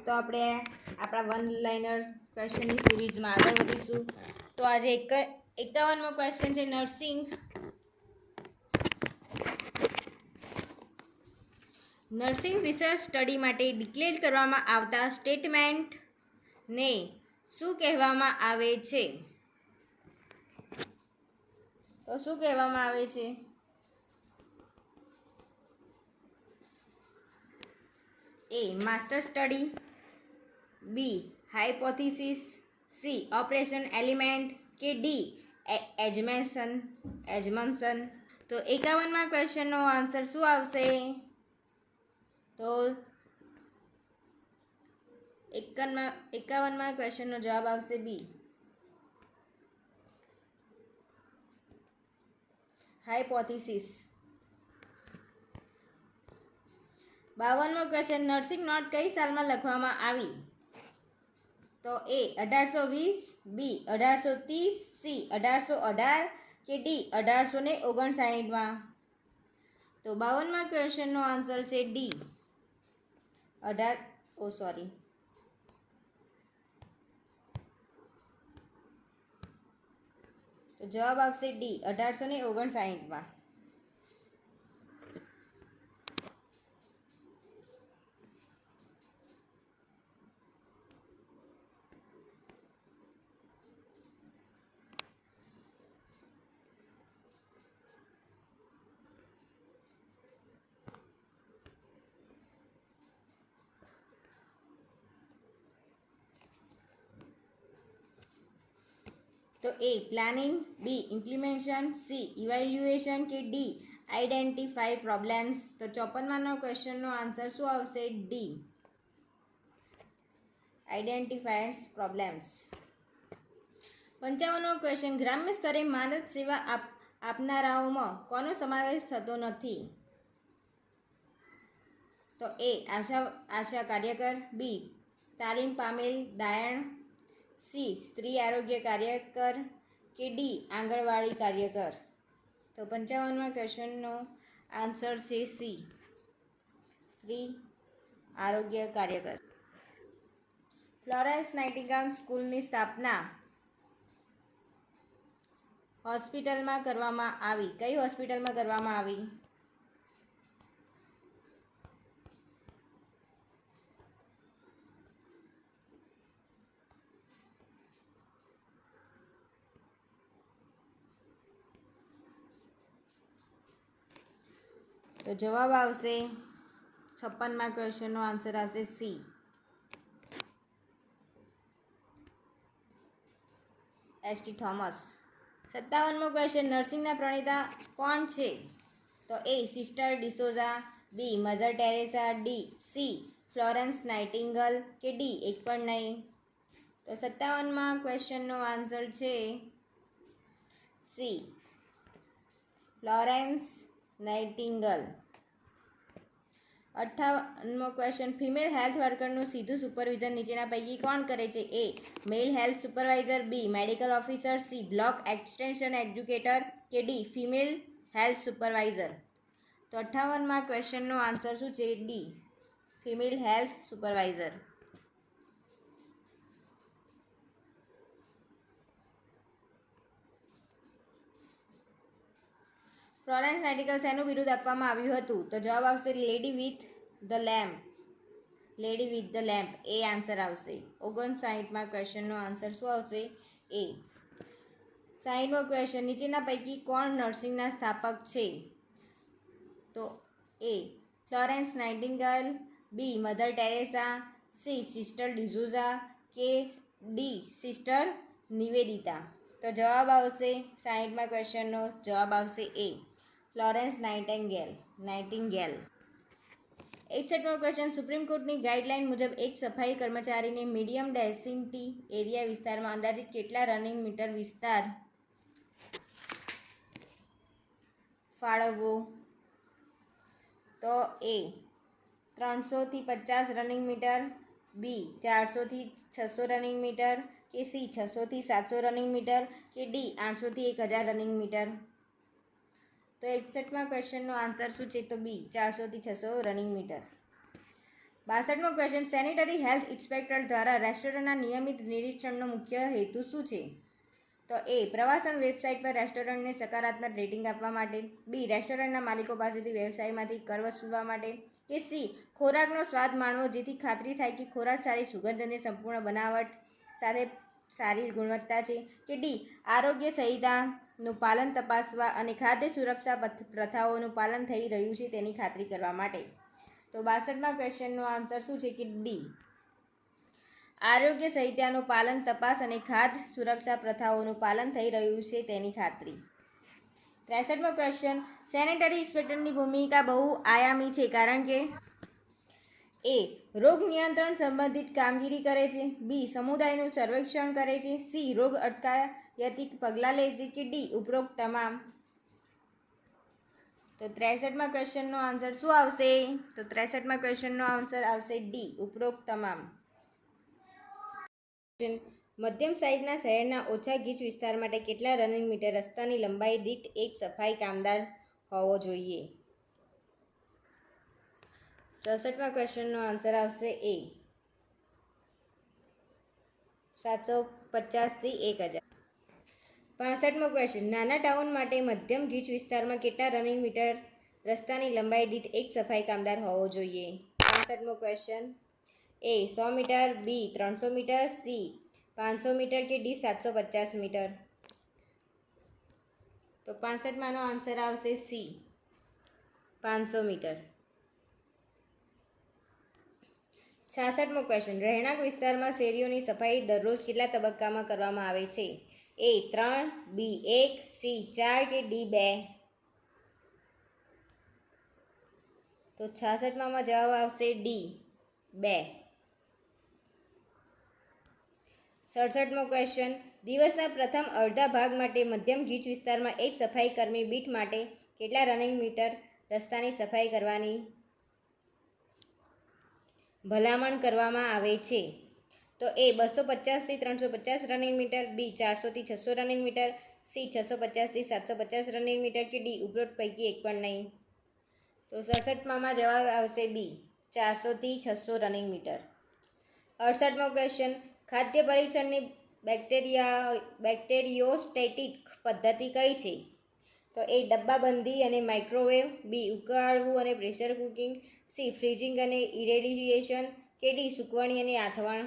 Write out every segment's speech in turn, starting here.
તો આપણે આપણા વન લાઇનર ક્વેશ્ચનની સિરીઝમાં આગળ વધીશું. તો આજે 51મો ક્વેશ્ચન છે. નર્સિંગ રિસર્ચ સ્ટડી માટે ડિક્લેર કરવામાં આવતા સ્ટેટમેન્ટને શું કહેવામાં આવે છે? તો શું કહેવામાં આવે છે? એ. માસ્ટર સ્ટડી, બી. Hypothesis, C. ઓપરેશન એલિમેન્ટ કે ડી. એજમ્પશન. તો 51મા ક્વેશ્ચનનો આન્સર શું આવશે? તો 51મા ક્વેશ્ચનનો જવાબ આવશે બી. હાઇપોથિસિસ. 52મો ક્વેશ્ચન. નર્સિંગ નોટ કઈ સાલમાં લખવામાં આવી? તો એ 1820, બી 1830, સી 1818 કે ડી 1859. તો 52મા ક્વેશ્ચનનો આન્સર છે ડી 18. તો જવાબ આવશે ડી 1859. તો A planning, B implementation, C evaluation કે ડી આઈડેન્ટિફાઈ પ્રોબ્લેમ્સ. તો 54માનો ક્વેશ્ચનનો આન્સર શું આવશે? D identifiers problems. 55મો ક્વેશ્ચન. ગ્રામ્ય સ્તરે માનદ સેવા આપનારાઓમાં કોનો સમાવેશ થતો નથી? તો એ આશા કાર્યકર, બી તાલીમ પામેલ દાયણ, સી સ્ત્રી આરોગ્ય કાર્યકર કે ડી આંગણવાડી કાર્યકર. તો 55મા ક્વેશ્ચનનો આન્સર છે સી સ્ત્રી આરોગ્ય કાર્યકર. ફ્લોરેન્સ નાઇટિંગેલ સ્કૂલની સ્થાપના હોસ્પિટલમાં કરવામાં આવી. કઈ હોસ્પિટલમાં કરવામાં આવી? તો જવાબ આવશે 56મા ક્વેશ્ચનનો આન્સર આવશે સી એસ.ટી. થોમસ. 57મો ક્વેશ્ચન. નર્સિંગના પ્રણેતા કોણ છે? તો A sister D'Souza, B mother Teresa, D C Florence Nightingale કે ડી એક પણ નહીં. તો 57મા ક્વેશ્ચનનો આન્સર છે સી ફ્લોરેન્સ નાઇટિંગેલ. 58મો ક્વેશ્ચન. ફિમેલ હેલ્થ વર્કરનું સીધું સુપરવિઝન નીચેના પૈકી કોણ કરે છે? A male health supervisor, B medical officer, C block extension educator કે ડી ફિમેલ હેલ્થ સુપરવાઇઝર. તો 58મા ક્વેશ્ચનનો આન્સર શું છે? D female health supervisor. Florence Nightingale શેનું બિરુદ આપવામાં આવ્યું હતું? તો જવાબ આવશે lady with the lamp. Lady with the lamp એ આન્સર આવશે. 59મા ક્વેશ્ચનનો આન્સર શું આવશે? એ. 60મો ક્વેશ્ચન. નીચેના પૈકી કોણ નર્સિંગના સ્થાપક છે? તો A Florence Nightingale, B mother Teresa, C sister D'Souza કે ડી સિસ્ટર નિવેદિતા. તો જવાબ આવશે 60મા ક્વેશ્ચનનો જવાબ આવશે એ ફ્લોરેન્સ નાઇટિંગેલ. 61મો ક્વેશ્ચન. સુપ્રીમ કોર્ટની ગાઈડલાઇન મુજબ એક સફાઈ કર્મચારીને મીડિયમ ડેન્સિટી એરિયા વિસ્તારમાં અંદાજિત કેટલા રનિંગ મીટર વિસ્તાર ફાળવવો? તો એ 300થી 50 રનિંગ મીટર, બી 400થી 600 રનિંગ મીટર કે સી 600થી 700 રનિંગ મીટર કે ડી 800થી 1000 રનિંગ મીટર. તો 61મા ક્વેશ્ચનનો આન્સર શું છે? તો બી 400થી 600 રનિંગ મીટર. 62મો ક્વેશ્ચન, સેનિટરી હેલ્થ ઇન્સ્પેક્ટર દ્વારા રેસ્ટોરન્ટના નિયમિત નિરીક્ષણનો મુખ્ય હેતુ શું છે? તો એ પ્રવાસન વેબસાઇટ પર રેસ્ટોરન્ટને સકારાત્મક રેટિંગ આપવા માટે, બી રેસ્ટોરન્ટના માલિકો પાસેથી વ્યવસાયમાંથી કર વસૂલવા માટે, કે સી ખોરાકનો સ્વાદ માણવો જેથી ખાતરી થાય કે ખોરાક સારી સુગંધ અને સંપૂર્ણ બનાવટ સાથે સારી ગુણવત્તા છે, કે ડી આરોગ્ય સંહિતાનું પાલન તપાસવા અને ખાદ્ય સુરક્ષા પ્રથાઓનું પાલન થઈ રહ્યું છે તેની ખાતરી કરવા માટે. તો 62મા ક્વેશ્ચનનો આન્સર શું છે કે ડી આરોગ્ય સંહિતાનું પાલન તપાસ અને ખાદ્ય સુરક્ષા પ્રથાઓનું પાલન થઈ રહ્યું છે તેની ખાતરી. 63મો ક્વેશ્ચન, સેનેટરી ઇન્સ્પેક્ટરની ભૂમિકા બહુ આયામી છે કારણ કે એ રોગ નિયંત્રણ સંબંધિત કામગીરી કરે છે, બી સમુદાયનું સર્વેક્ષણ કરે છે, સી રોગ અટકાયતી પગલાં લે છે, કે ડી ઉપરોક્ત તમામ. તો 63મા ક્વેશ્ચનનો આન્સર શું આવશે? તો 63મા ક્વેશ્ચનનો આન્સર આવશે ડી ઉપરોક્ત તમામ. મધ્યમ સાઇઝના શહેરના ઓછા ગીચ વિસ્તાર માટે કેટલા રનિંગ મીટર રસ્તાની લંબાઈ દીઠ એક સફાઈ કામદાર હોવો જોઈએ? 64મા ક્વેશ્ચનનો આન્સર આવશે એ 750 થી 1000. 65મો ક્વેશ્ચન, નાના ટાઉન માટે મધ્યમ ગીચ વિસ્તારમાં કેટલા રનિંગ મીટર રસ્તાની લંબાઈ દીઠ એક સફાઈ કામદાર હોવો જોઈએ? 65મો ક્વેશ્ચન, એ 100 મીટર, બી 300 મીટર, સી 500 મીટર, કે ડી 750 મીટર. તો 65માનો આન્સર આવશે સી 500 મીટર. 66મો ક્વેશ્ચન, રહેણાંક વિસ્તારમાં શેરીઓની સફાઈ દરરોજ કેટલા તબક્કામાં કરવામાં આવે છે? એ 3, બી 1, સી 4, કે ડી 2. તો 66માં જવાબ આવશે ડી 2. 67મો ક્વેશ્ચન, દિવસના પ્રથમ અડધા ભાગ માટે મધ્યમ ગીચ વિસ્તારમાં એક સફાઈ કર્મી બીટ માટે કેટલા રનિંગ મીટર રસ્તાની સફાઈ કરવાની ભલામણ કરવામાં આવે છે? તો એ 250 થી 350 રનિંગ મીટર, બી 400 થી 600 રનિંગ મીટર, સી 650 થી 750 રનિંગ મીટર, કે ડી ઉપરોક્ત પૈકી એક પણ નહીં. તો 67માં જવાબ આવશે બી 400 થી 600 રનિંગ મીટર. 68મો ક્વેશ્ચન, ખાદ્ય પરીક્ષણની બેક્ટેરિયોસ્ટેટિક પદ્ધતિ કઈ છે? તો એ ડબ્બાબંધી અને માઇક્રોવેવ, બી ઉકાળવું અને પ્રેશર કુકિંગ, સી ફ્રીઝિંગ અને ઇરેડિયેશન, કે ડી સૂકવણી અને આથવણ.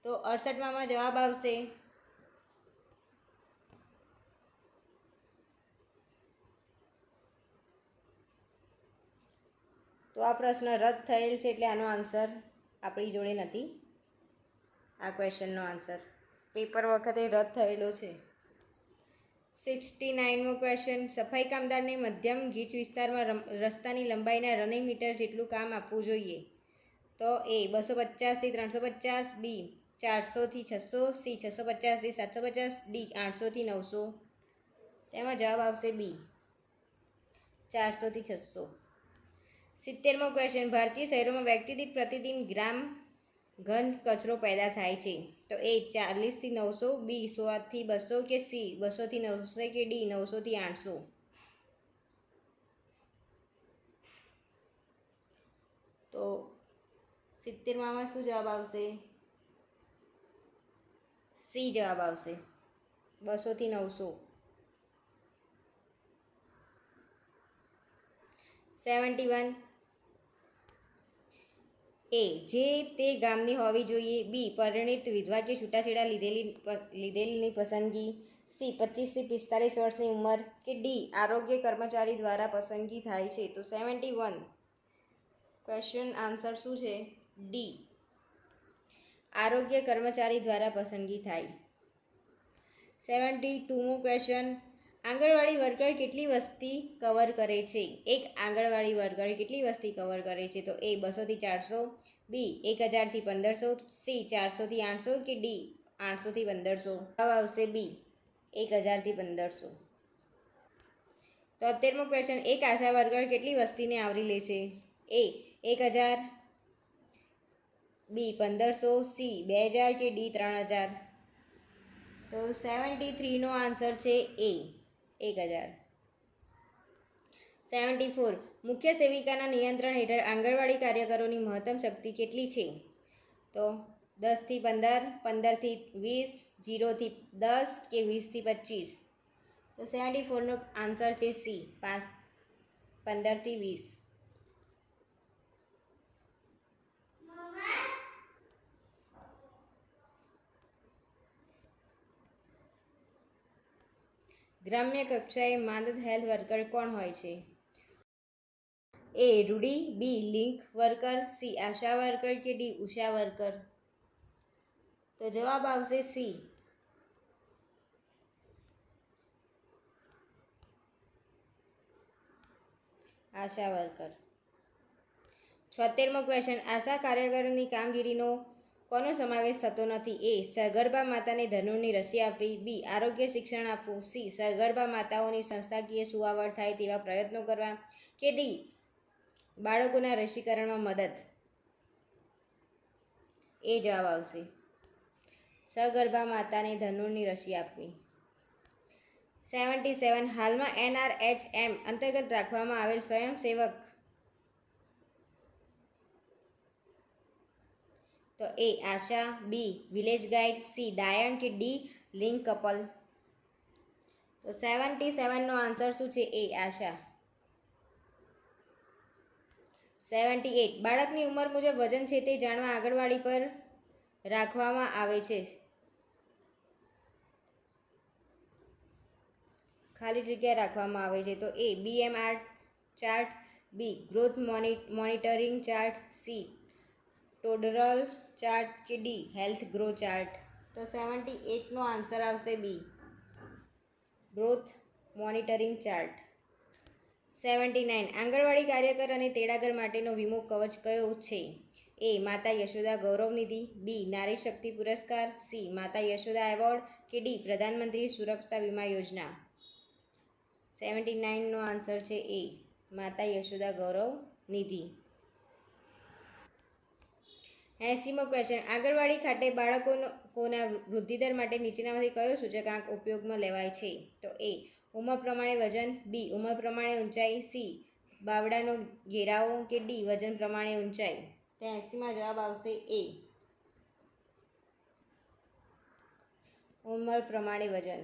તો 68માં જવાબ આવશે તો આ પ્રશ્ન રદ થયેલ છે એટલે આનો આન્સર આપણી જોડે નથી. આ ક્વેશ્ચનનો આન્સર પેપર વખતે રદ થયેલો છે. 69મો ક્વેશ્ચન, સફાઈ કામદારને મધ્યમ ગીચ વિસ્તારમાં રસ્તાની લંબાઈના રનિંગ મીટર જેટલું કામ આપવું જોઈએ? તો એ 250 થી 350, બી 400 થી 600, સી 650 થી 750, ડી 800 થી 900. તેમાં જવાબ આવશે બી 400 થી 600. 70મો ક્વેશ્ચન, ભારતીય શહેરોમાં વ્યક્તિ દીઠ પ્રતિદિન ગ્રામ ઘન કચરો પેદા થાય છે? તો એ 40 થી 900, બી 100 થી 200, કે સી 200 થી 900, કે ડી 900 થી 800. તો 70માં શું જવાબ આવશે? સી જવાબ આવશે 200 થી 900. 71, એ જે તે ગામની હોવી જોઈએ, બી પરિણીત વિધવા કે છૂટાછેડા લીધેલની પસંદગી, સી 25 થી 45 વર્ષની ઉંમર, કે ડી આરોગ્ય કર્મચારી દ્વારા પસંદગી થાય છે? તો 71 ક્વેશ્ચન આન્સર શું છે? ડી આરોગ્ય કર્મચારી દ્વારા પસંદગી થાય. 72મો ક્વેશ્ચન, આંગણવાડી વર્કર કેટલી વસ્તી કવર કરે છે? એક આંગણવાડી વર્કર કેટલી વસ્તી કવર કરે છે? તો એ 200 થી 400, બી 1000 થી 1500, સી 400 થી 800, કે ડી 800 થી 1500. જવાબ આવશે બી 1000 થી 1500. 73મો ક્વેશ્ચન, એક આશા વર્કર કેટલી વસ્તીને આવરી લે છે? એ 1000, બી 1500, સી 2000, કે ડી 3000. તો 73નો આન્સર છે એ 1000. 74 મુખ્ય સેવિકાના નિયંત્રણ હેઠળ આંગણવાડી કાર્યકરોની મહત્તમ શક્તિ કેટલી છે? તો 10 થી 15, 15 થી 20, 0 થી 10 કે 20 થી 25. તો 74નો આન્સર છે સી, 15 થી 20. ગ્રામ્ય કક્ષાએ માનદ હેલ્થ વર્કર કોણ હોય છે? એ રૂડી, બી લિંક વર્કર, સી આશા વર્કર કે ડી ઉષા વર્કર. તો જવાબ આવશે સી, આશા વર્કર. 76મો ક્વેશ્ચન, આશા કાર્યકરની કામગીરીનો કોનો સમાવેશ થતો નથી? એ સગર્ભા માતાને ધનુરની રસી આપવી, બી આરોગ્ય શિક્ષણ આપવું, સી સગર્ભા માતાઓની સંસ્થાકીય સુવાવડ થાય તેવા પ્રયત્નો કરવા કે ડી બાળકોના રસીકરણમાં મદદ. એ જવાબ આવશે સગર્ભા માતાને ધનુરની રસી આપવી. 77 હાલમાં NRHM અંતર્ગત રાખવામાં આવેલ સ્વયંસેવક. તો એ આશા, બી વિલેજ ગાઈડ, સી દાયણ કે ડી લિંક કપલ. તો 77નો આન્સર શું છે? એ આશા. 78 બાળકની ઉંમર મુજબ વજન છે તે જાણવા આંગણવાડી પર રાખવામાં આવે છે. ખાલી જગ્યા રાખવામાં આવે છે. તો A BMR chart, B growth monitoring chart, C toddler chart કે ડી હેલ્થ ગ્રો ચાર્ટ. તો 78નો આન્સર આવશે B growth monitoring chart. 79 anganwadi કાર્યકર અને તેડાગર માટેનો વીમો કવચ કયો છે? એ માતા યશોદા ગૌરવ નિધિ, બી નારી શક્તિ પુરસ્કાર, સી માતા યશોદા એવોર્ડ કે ડી પ્રધાનમંત્રી સુરક્ષા વીમા યોજના. 79નો આન્સર છે એ માતા યશોદા ગૌરવ નિધિ. 80મો ક્વેશ્ચન, આંગણવાડી ખાતે બાળકોના વૃદ્ધિદર માટે નીચેનામાંથી કયો સૂચકાંક ઉપયોગમાં લેવાય છે? તો એ ઉંમર પ્રમાણે વજન, બી ઉંમર પ્રમાણે ઊંચાઈ, સી બાવડાનો ઘેરાવો કે ડી વજન પ્રમાણે ઊંચાઈ. તો 80માં જવાબ આવશે એ ઉંમર પ્રમાણે વજન.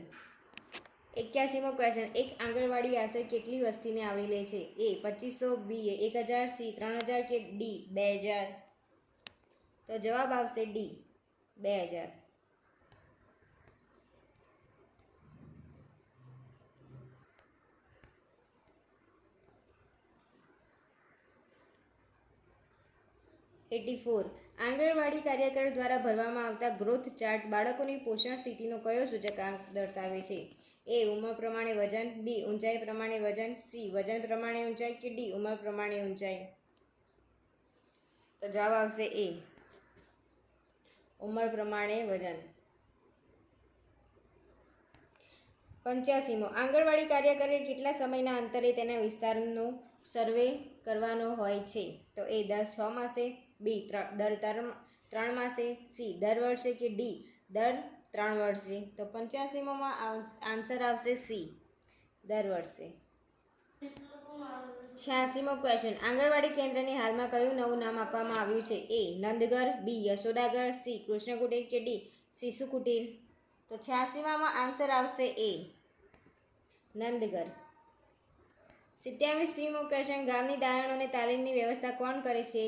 81મો ક્વેશ્ચન, એક આંગણવાડી આશરે કેટલી વસ્તીને આવરી લે છે? એ 2500, બી 1000, સી 3000 કે ડી 2000. તો જવાબ આવશે ડી 2000. 84 આંગણવાડી કાર્યકર દ્વારા ભરવામાં આવતા ગ્રોથ ચાર્ટ બાળકોની પોષણ સ્થિતિનો કયો સૂચકાંક દર્શાવે છે? એ ઉંમર પ્રમાણે વજન, બી ઊંચાઈ પ્રમાણે વજન, સી વજન પ્રમાણે ઊંચાઈ કે ડી ઉંમર પ્રમાણે ઊંચાઈ. તો જવાબ આવશે એ ઉંમર પ્રમાણે વજન. 85મો આંગણવાડી કાર્યકરે કેટલા સમયના અંતરે તેના વિસ્તારનો સર્વે કરવાનો હોય છે? તો એ દર 6 માસે, બી દર 3 માસે, સી દર વર્ષે કે ડી દર 3 વર્ષે. તો 85મોમાં આન્સર આવશે સી દર વર્ષે. 86મો ક્વેશ્ચન, આંગણવાડી કેન્દ્રને હાલમાં કયું નવું નામ આપવામાં આવ્યું છે? એ નંદઘર, બી યશોદાઘર, સી કૃષ્ણ કુટીર કે ડી શિશુ કુટીર. તો 86માં આન્સર આવશે એ નંદઘર. 27મીમો ક્વેશ્ચન, ગામની દાયણોને તાલીમની વ્યવસ્થા કોણ કરે છે?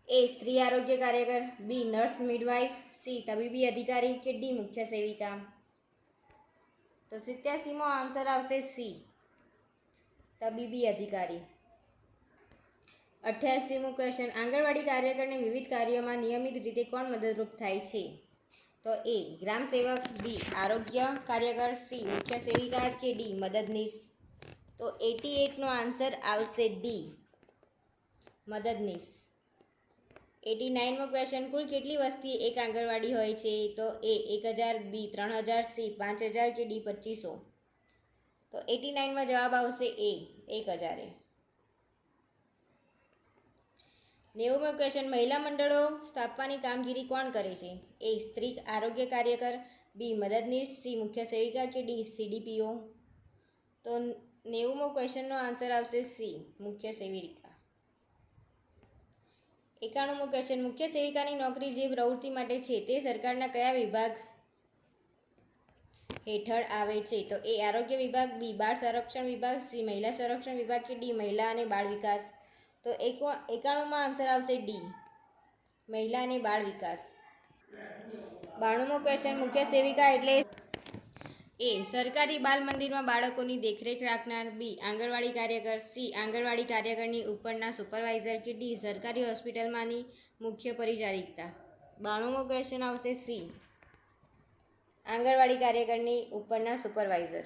એ સ્ત્રી આરોગ્ય કાર્યકર, બી નર્સ મિડવાઇફ, સી તબીબી અધિકારી કે ડી મુખ્ય સેવિકા. તો 87મો આન્સર આવશે સી તબીબી અધિકારી. 88મો ક્વેશ્ચન, આંગણવાડી કાર્યકરને વિવિધ કાર્યોમાં નિયમિત રીતે કોણ મદદરૂપ થાય છે? તો એ ગ્રામ સેવક, બી આરોગ્ય કાર્યકર, સી મુખ્ય સેવિકા કે ડી મદદનીશ. તો 88નો આન્સર આવશે ડી મદદનીશ. 89મો ક્વેશ્ચન, કુલ કેટલી વસ્તી એક આંગણવાડી હોય છે? તો એ 1000, બી 3000, સી 5000 કે ડી 2500. તો 89માં જવાબ આવશે એ 1000. 90મો ક્વેશ્ચન, મહિલા મંડળો સ્થાપવાની કામગીરી કોણ કરે છે? એ સ્ત્રી આરોગ્ય કાર્યકર, બી મદદનીશ, સી મુખ્ય સેવિકા કે ડી CDPO. તો 90મો ક્વેશ્ચનનો આન્સર આવશે સી, મુખ્ય સેવિકા. 91મો ક્વેશ્ચન, મુખ્ય સેવિકાની નોકરી જે પ્રવૃત્તિ માટે છે તે સરકારના કયા વિભાગ હેઠળ આવે છે? તો એ આરોગ્ય વિભાગ, બી બાળ સંરક્ષણ વિભાગ, સી મહિલા સંરક્ષણ વિભાગ કે ડી મહિલા અને બાળ વિકાસ. તો 91માં આન્સર આવશે ડી, મહિલા અને બાળ વિકાસ. 92મો ક્વેશ્ચન, મુખ્ય સેવિકા એટલે એ સરકારી બાલ મંદિરમાં બાળકોની દેખરેખ રાખનાર, બી આંગણવાડી કાર્યકર, સી આંગણવાડી કાર્યકરની ઉપરના સુપરવાઇઝર કે ડી સરકારી હોસ્પિટલમાંની મુખ્ય પરિચારિકા. 92મો ક્વેશ્ચન આવશે સી, આંગણવાડી કાર્યકરની ઉપરના સુપરવાઇઝર.